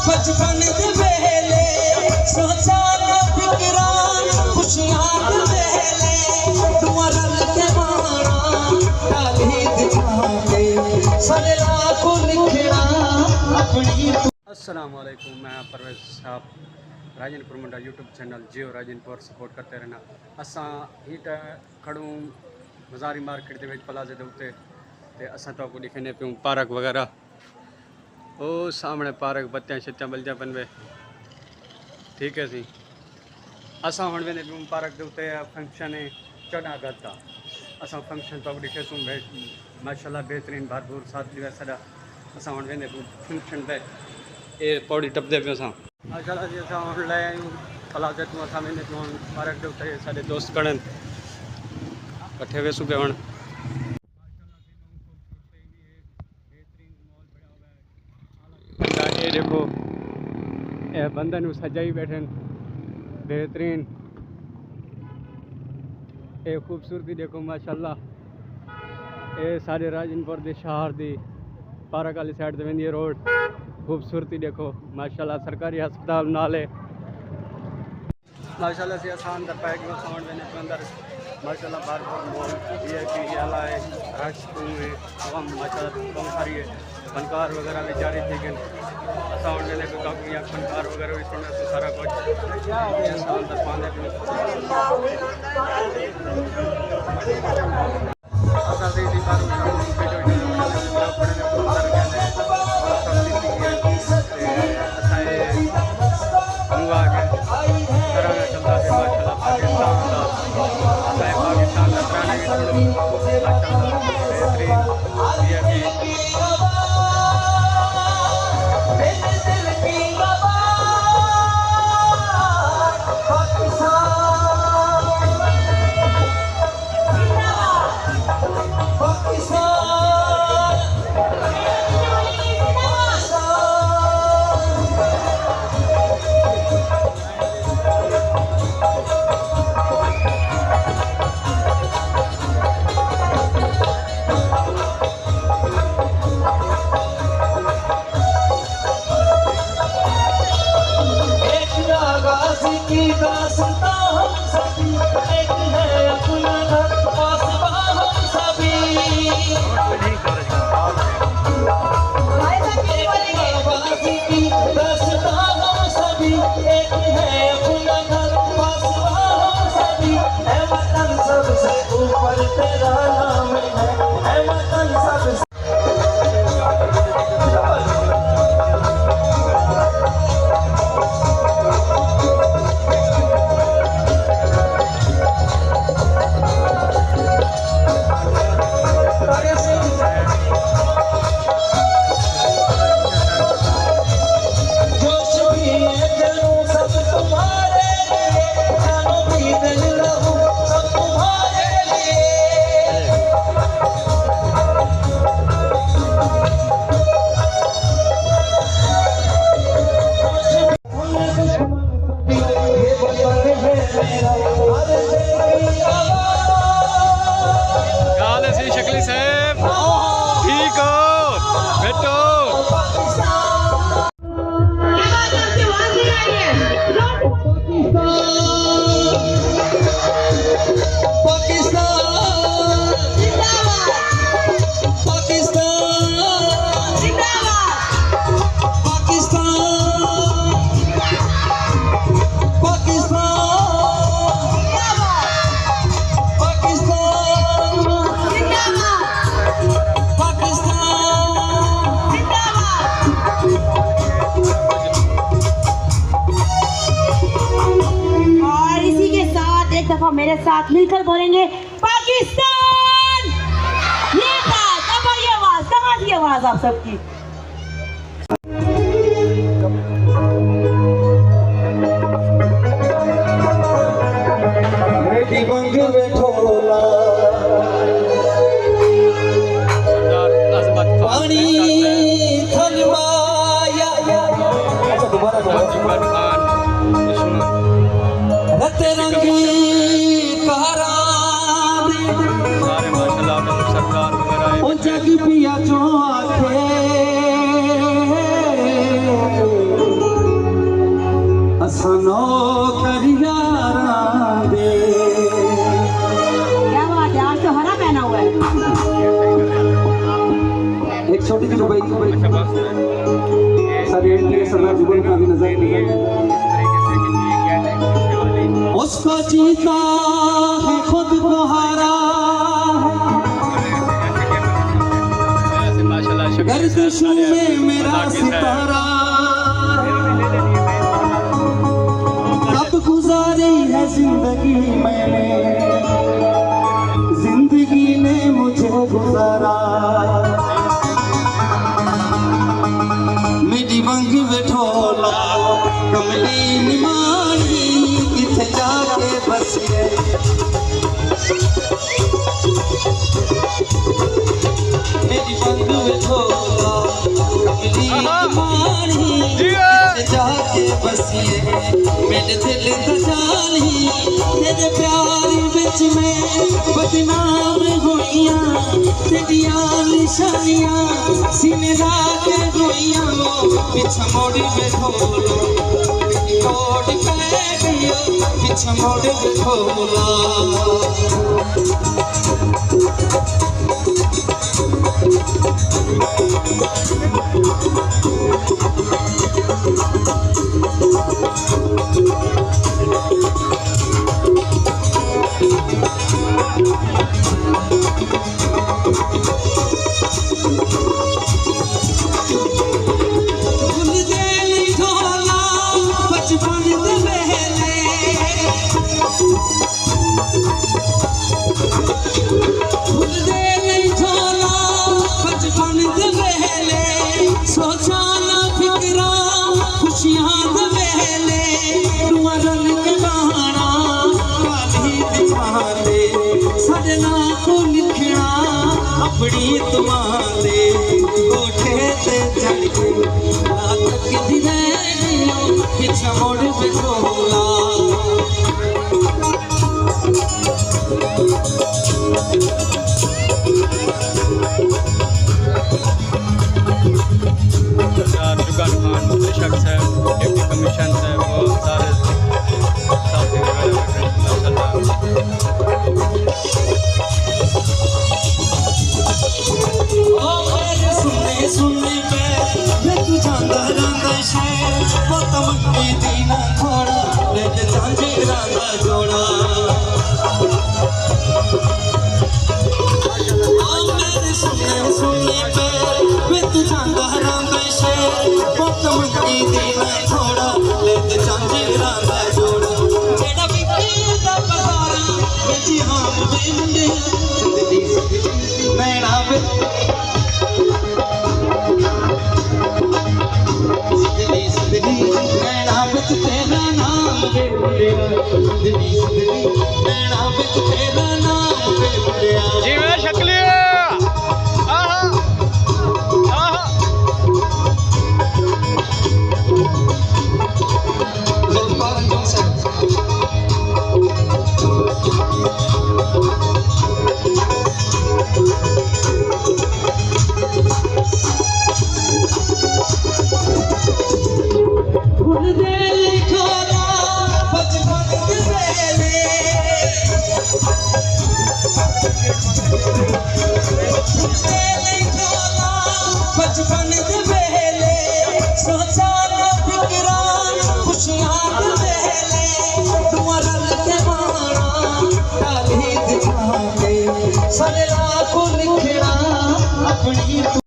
बचपन दे वेले सोचा ना फिकरा खुशियां दे वेले दुआ रल के माना डाली दिखाके सारे रात लिखना अपनी। अस्सलाम वालेकुम, मैं परवेज साहब राजनपुर मुंडा यूट्यूब चैनल जियो राजनपुर सपोर्ट करते रहना। असा हीट खड़ू मज़ारी मार्केट के प्लाजे के उत्ते ते असा तो दिखने पियूँ पार्क वगैरह। ओ सामने पार्क बत्तियां शत्तियां बलदियां पन वे ठीक है सी। असा हुण वेंदे पियूँ पार्क के उत्ते फंक्शन है 14 अगस्त का। असा फंक्शन तो दिखे सूँ माशाल्लाह बेहतरीन भरपूर साथ दिवस सदा। असा हुण वेंदे पियूँ फंक्शन पे ये पौड़ी टपदे पियूँ असां माशाल्लाह जी। असां हुण ले आयूं प्लाजे तूं असां वेंदे पियूं पार्क के उत्ते साडे दोस्त खड़न कट्ठे वेसू पे हुण। ये देखो ये बंदन सजाई बैठे बेहतरीन। ये खूबसूरती देखो माशाल्लाह। ये सारे राजनपुर के शहर की पार्क वाली साइड से वेंदी रोड। खूबसूरती देखो माशाल्लाह। सरकारी अस्पताल नाले माशाल्लाह से असां अंदर पै गए साउंड वेंदे पे अंदर माशाल्लाह भरपूर मॉल VIP आला है रश है आवाम माशाल्लाह बहुत सारी है। फनकार वगैरह भी जारी थी गए असां हुण वेंदे पे काफ़ी यहाँ फनकार वगैरह भी सुने तो सारा कुछ असां अंदर पाने पे असां दी बार शक्ली साहब ठीक हो बेटो। मेरे साथ मिलकर बोलेंगे पाकिस्तान। ये बात हमारी आवाज कहाँ थी आवाज आप सबकी। जग भी दुनिया जो आखे असनो करियारा दे। क्या बात है, आज तो हरा पहना हुआ है। एक छोटी सी दुबई सारी सरदार जुबन का भी नजर नहीं है। उसको जीता है खुद को हारा है, गर्दिशों में मेरा सितारा। कब गुजारी है जिंदगी मैंने, जिंदगी ने मुझे गुजारा। मेरी मंग बिठोला कमली निमानी किथे जाके बसिए। मेरी मंग बिठोला कमली निमानी किथे जाके बसिए। मेरे दिल दा जानी तेरे प्यार विच मैं बदनाम होइयां, तेरियां निशानियां सीने लाके रोइयां। पिछा मोड़ बिठोला मोड़ पै गयो, पिछा मोड़ बिठोला। अपनी तुम्हारे कोठे ते चढ़ के रात किधी रही पिछा मोड़ बिठोला। जुगाड़ खान बेशक है, डिप्टी कमीशन है, वो सारे साथी सुनने पे मैं तू जांदा रंदा शहर वो तमकी दीना थोड़ा लेके झांझे रंदा जोड़ा। मेरे सुनने पे मैं तू जांदा रंदा शहर वो तमकी दीना थोड़ा लेके झांझे रंदा जोड़ा। जेड़ा बिकी दा बहारा बेची हम वे मुंडे नैना वे नैना बिच तेरा नाम वे मुंडिया, नैना बिच तेरा नाम वे मुंडिया। जिवें शक्ली आहा आहा ज़ुल्फ़ार जोंसन भूल दे लिखोला बचपन के पहले। बचपन के पहले सोचा ना फिक्रा खुशियां के पहले। तुम्हारा के माना ताली दिखा के सरे लाखों लिखना अपनी।